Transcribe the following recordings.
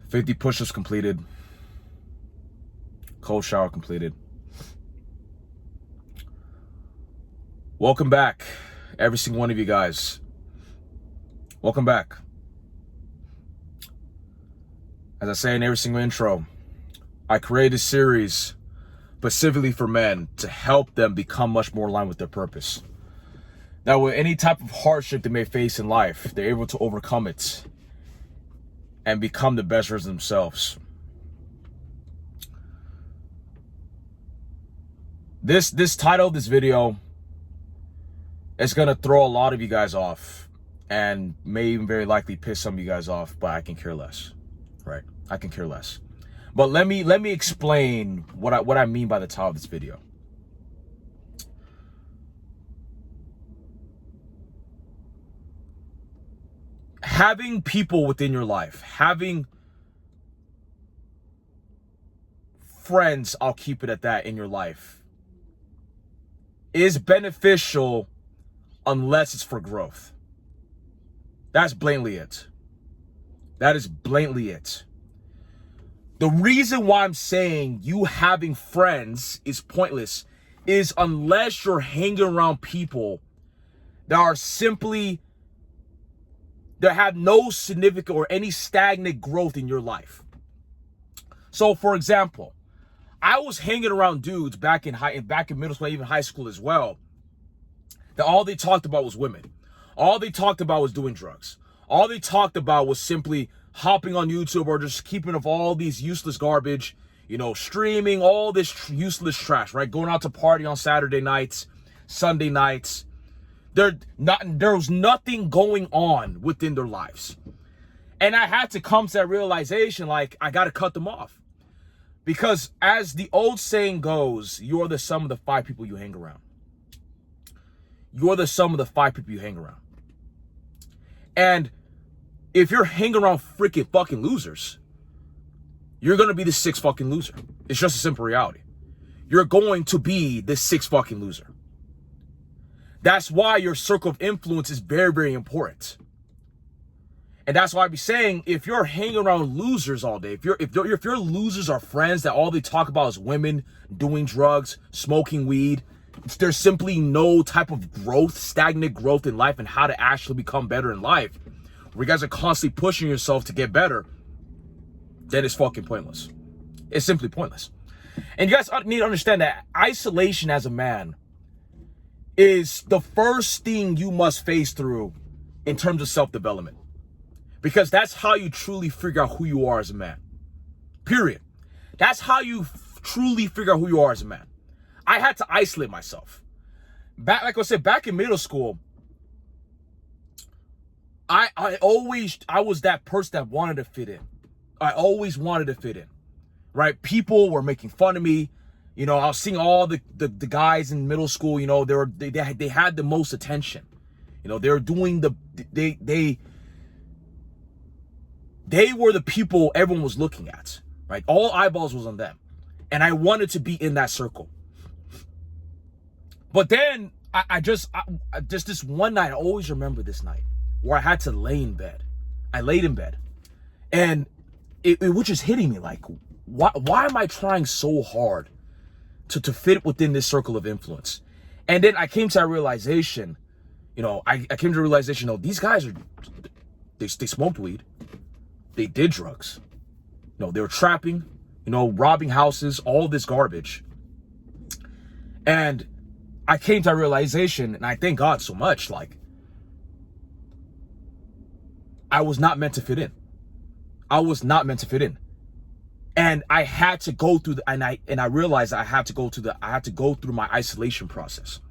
50 push-ups completed. Cold shower completed. Welcome back, every single one of you guys. Welcome back. As I say in every single intro, I created a series specifically for men to help them become much more aligned with their purpose. Now, with any type of hardship they may face in life, they're able to overcome it and become the best version of themselves. This title of this video is going to throw a lot of you guys off and may even very likely piss some of you guys off, but I can care less, right? I can care less. But let me explain what I mean by the title of this video. Having people within your life, having friends, I'll keep it at that, in your life, is beneficial unless it's for growth. That's blatantly it. That is blatantly it. The reason why I'm saying you having friends is pointless is unless you're hanging around people that are simply, that have no significant or any stagnant growth in your life. So for example, I was hanging around dudes back in middle school, even high school as well, that all they talked about was women. All they talked about was doing drugs. All they talked about was simply hopping on YouTube or just keeping up all these useless garbage, streaming all this useless trash, right? Going out to party on Saturday nights, Sunday nights. There was nothing going on within their lives. And I had to come to that realization, like, I got to cut them off. Because as the old saying goes, you're the sum of the 5 people you hang around. You're the sum of the 5 people you hang around. And if you're hanging around freaking fucking losers, you're going to be the 6th fucking loser. It's just a simple reality. You're going to be the 6th fucking loser. That's why your circle of influence is very, very important. And that's why I be saying, if you're hanging around losers all day, if your losers are friends that all they talk about is women, doing drugs, smoking weed, there's simply no type of growth, stagnant growth in life and how to actually become better in life, where you guys are constantly pushing yourself to get better, then it's fucking pointless. It's simply pointless. And you guys need to understand that isolation as a man is the first thing you must face through in terms of self-development. Because that's how you truly figure out who you are as a man. Period. That's how you truly figure out who you are as a man. I had to isolate myself. Like I said, back in middle school, I was that person that wanted to fit in. I always wanted to fit in, right? People were making fun of me. I was seeing all the guys in middle school, they had the most attention. They were doing they were the people everyone was looking at, right? All eyeballs was on them. And I wanted to be in that circle. But then I just this one night, I always remember this night where I had to lay in bed. I laid in bed and it was just hitting me like, why am I trying so hard to fit within this circle of influence? And then I came to that realization, I came to the realization, these guys they smoked weed. They did drugs. They were trapping, robbing houses, all this garbage. And I came to that realization, and I thank God so much, like, I was not meant to fit in. I was not meant to fit in. And I had to go through and I realized I had to go through my isolation process.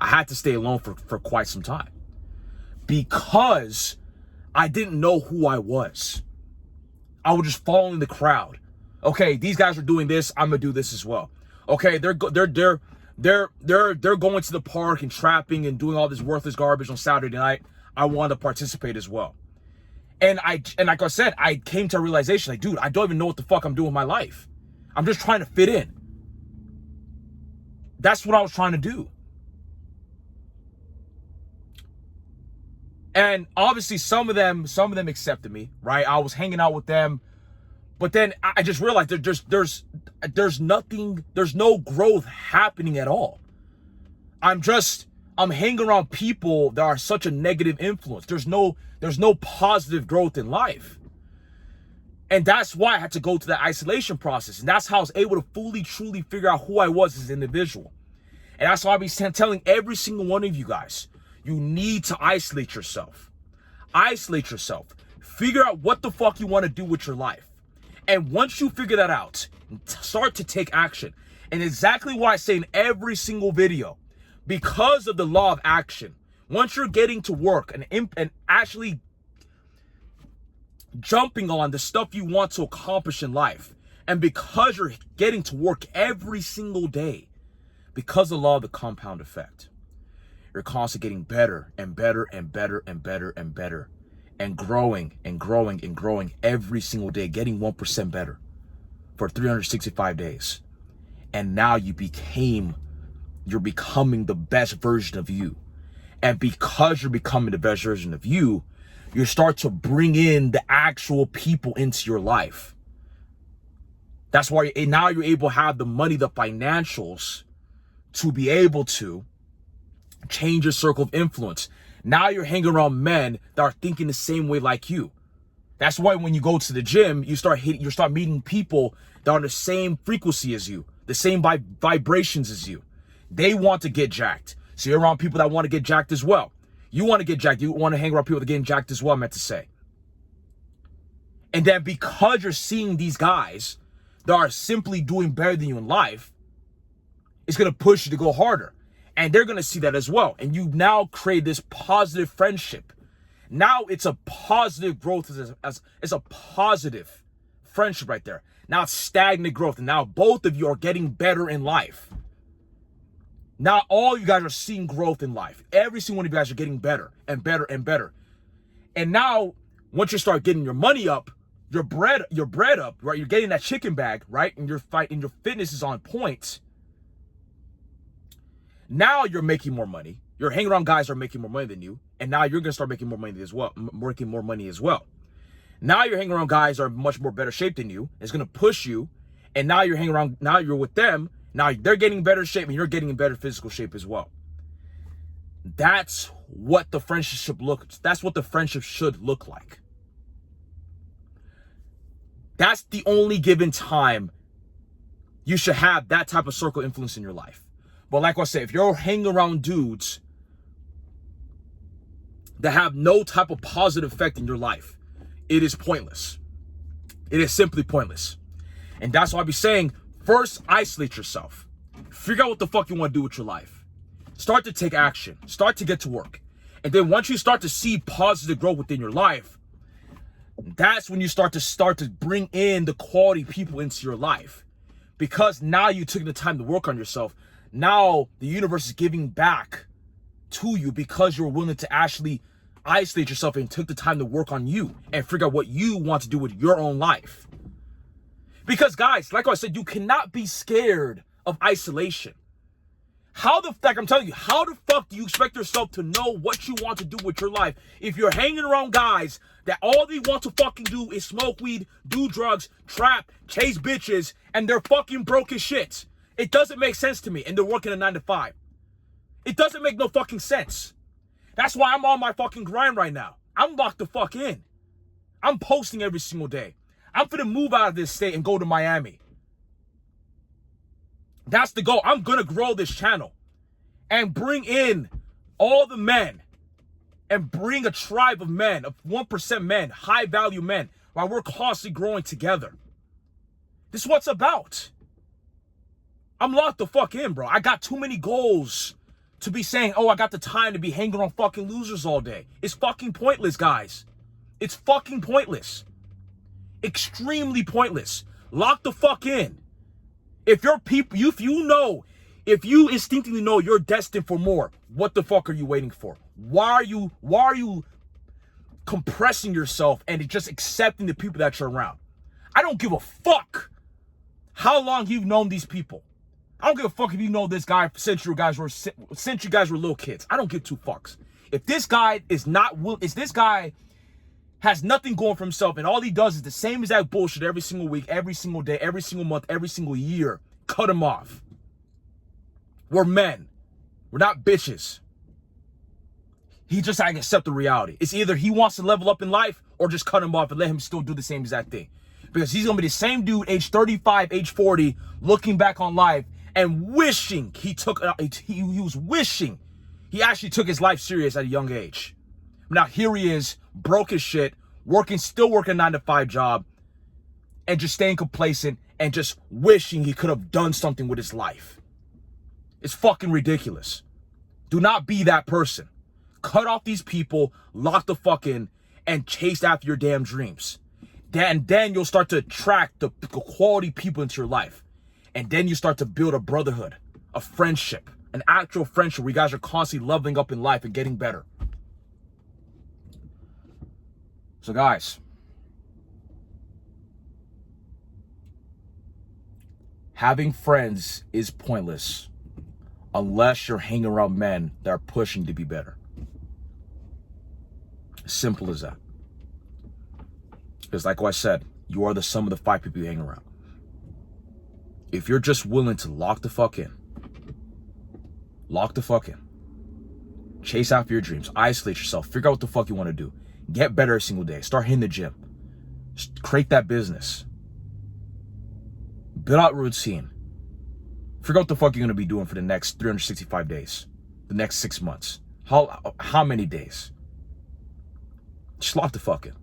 I had to stay alone for quite some time because I didn't know who I was. I would just follow in the crowd. Okay, these guys are doing this, I'm gonna do this as well. Okay, they're going to the park and trapping and doing all this worthless garbage on Saturday night. I want to participate as well. And like I said, I came to a realization, like, dude, I don't even know what the fuck I'm doing with my life. I'm just trying to fit in. That's what I was trying to do. And obviously some of them accepted me, right? I was hanging out with them But then I just realized there's nothing, there's no growth happening at all. I'm hanging around people that are such a negative influence. There's no positive growth in life. And that's why I had to go to that isolation process. And that's how I was able to fully, truly figure out who I was as an individual. And that's why I'll be telling every single one of you guys, you need to isolate yourself. Isolate yourself. Figure out what the fuck you want to do with your life. And once you figure that out, start to take action. And exactly what I say in every single video, because of the law of action, once you're getting to work and actually jumping on the stuff you want to accomplish in life, and because you're getting to work every single day, because of the law of the compound effect, you're constantly getting better and better and better and better and better, and growing and growing and growing every single day, getting 1% better for 365 days. And now you're becoming the best version of you. And because you're becoming the best version of you, you start to bring in the actual people into your life. That's why now you're able to have the money, the financials, to be able to change your circle of influence. Now you're hanging around men that are thinking the same way like you. That's why when you go to the gym, you start meeting people that are on the same frequency as you, the same vibrations as you. They want to get jacked. So you're around people that want to get jacked as well. You want to get jacked. You want to hang around people that are getting jacked as well, I meant to say. And then because you're seeing these guys that are simply doing better than you in life, it's going to push you to go harder. And they're going to see that as well. And you now create this positive friendship. Now it's a positive growth. It's a positive friendship right there. Now it's stagnant growth. And now both of you are getting better in life. Now all you guys are seeing growth in life. Every single one of you guys are getting better and better and better. And now once you start getting your money up, your bread up, right? You're getting that chicken bag, right? And your fitness is on point. Now you're making more money. You're hanging around guys that are making more money than you. And now you're going to start making more money as well. Now you're hanging around guys that are much more better shape than you. It's going to push you. And now you're hanging around, now you're with them. Now they're getting in better shape and you're getting in better physical shape as well. That's what the friendship should look like. That's the only given time you should have that type of circle influence in your life. But like I said, if you're hanging around dudes that have no type of positive effect in your life, it is pointless. It is simply pointless. And that's why I'll be saying, first, isolate yourself. Figure out what the fuck you want to do with your life. Start to take action. Start to get to work. And then once you start to see positive growth within your life, that's when you start to bring in the quality people into your life. Because now you took the time to work on yourself. Now the universe is giving back to you because you're willing to actually isolate yourself and took the time to work on you and figure out what you want to do with your own life. Because guys, like I said, you cannot be scared of isolation. I'm telling you, how the fuck do you expect yourself to know what you want to do with your life if you're hanging around guys that all they want to fucking do is smoke weed, do drugs, trap, chase bitches, and they're fucking broke as shit? It doesn't make sense to me, and they're working a 9 to 5. It doesn't make no fucking sense. That's why I'm on my fucking grind right now. I'm locked the fuck in. I'm posting every single day. I'm finna move out of this state and go to Miami. That's the goal. I'm gonna grow this channel and bring in all the men and bring a tribe of men, of 1% men, high value men, while we're constantly growing together. This is what it's about. I'm locked the fuck in, bro. I got too many goals to be saying, oh, I got the time to be hanging on fucking losers all day. It's fucking pointless, guys. It's fucking pointless. Extremely pointless. Lock the fuck in. If you're people, if you instinctively know you're destined for more, what the fuck are you waiting for? Why are you compressing yourself and just accepting the people that you're around? I don't give a fuck how long you've known these people. I don't give a fuck if you know this guy since you guys were little kids. I don't give two fucks. If this guy has nothing going for himself, and all he does is the same exact bullshit every single week, every single day, every single month, every single year, cut him off. We're men. We're not bitches. He just has to accept the reality. It's either he wants to level up in life or just cut him off and let him still do the same exact thing. Because he's going to be the same dude, age 35, age 40, looking back on life and wishing he was wishing he actually took his life serious at a young age. Now here he is, broke as shit, still working a 9-to-5 job, and just staying complacent and just wishing he could have done something with his life. It's fucking ridiculous. Do not be that person. Cut off these people, lock the fuck in, and chase after your damn dreams. Then you'll start to attract the quality people into your life. And then you start to build a brotherhood, a friendship, an actual friendship where you guys are constantly leveling up in life and getting better. So guys, having friends is pointless unless you're hanging around men that are pushing to be better. Simple as that. Because like I said, you are the sum of the 5 people you hang around. If you're just willing to lock the fuck in, chase after your dreams, isolate yourself, figure out what the fuck you want to do, get better every single day, start hitting the gym, just create that business, build out routine, figure out what the fuck you're going to be doing for the next 365 days, the next 6 months, how many days. Just lock the fuck in.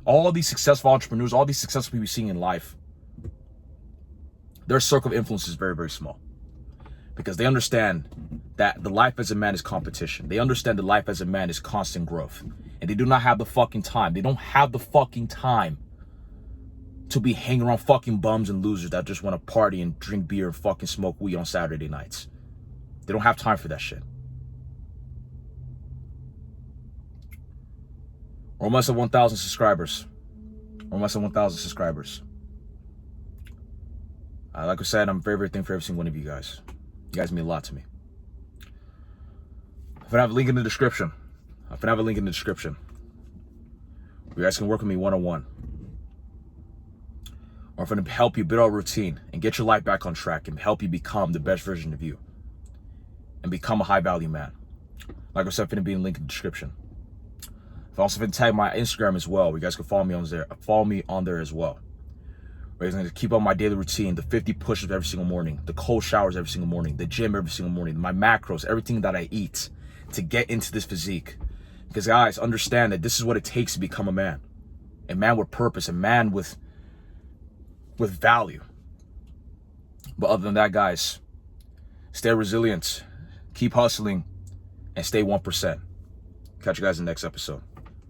All these successful entrepreneurs, all these successful people you're seeing in life, their circle of influence is very, very small. Because they understand that the life as a man is competition. They understand that life as a man is constant growth. And they do not have the fucking time. They don't have the fucking time to be hanging around fucking bums and losers that just want to party and drink beer and fucking smoke weed on Saturday nights. They don't have time for that shit. We're almost at 1,000 subscribers. Like I said, I'm very, very thankful for every single one of you guys. You guys mean a lot to me. I'm gonna have a link in the description. You guys can work with me one-on-one. Or I'm gonna help you build a routine and get your life back on track and help you become the best version of you. And become a high-value man. Like I said, I'm gonna be in the link in the description. I'm also gonna tag my Instagram as well. You guys can follow me on there as well. Where I'm gonna keep up my daily routine, the 50 push-ups every single morning, the cold showers every single morning, the gym every single morning, my macros, everything that I eat to get into this physique. Because guys, understand that this is what it takes to become a man with purpose, a man with value. But other than that, guys, stay resilient, keep hustling, and stay 1%. Catch you guys in the next episode.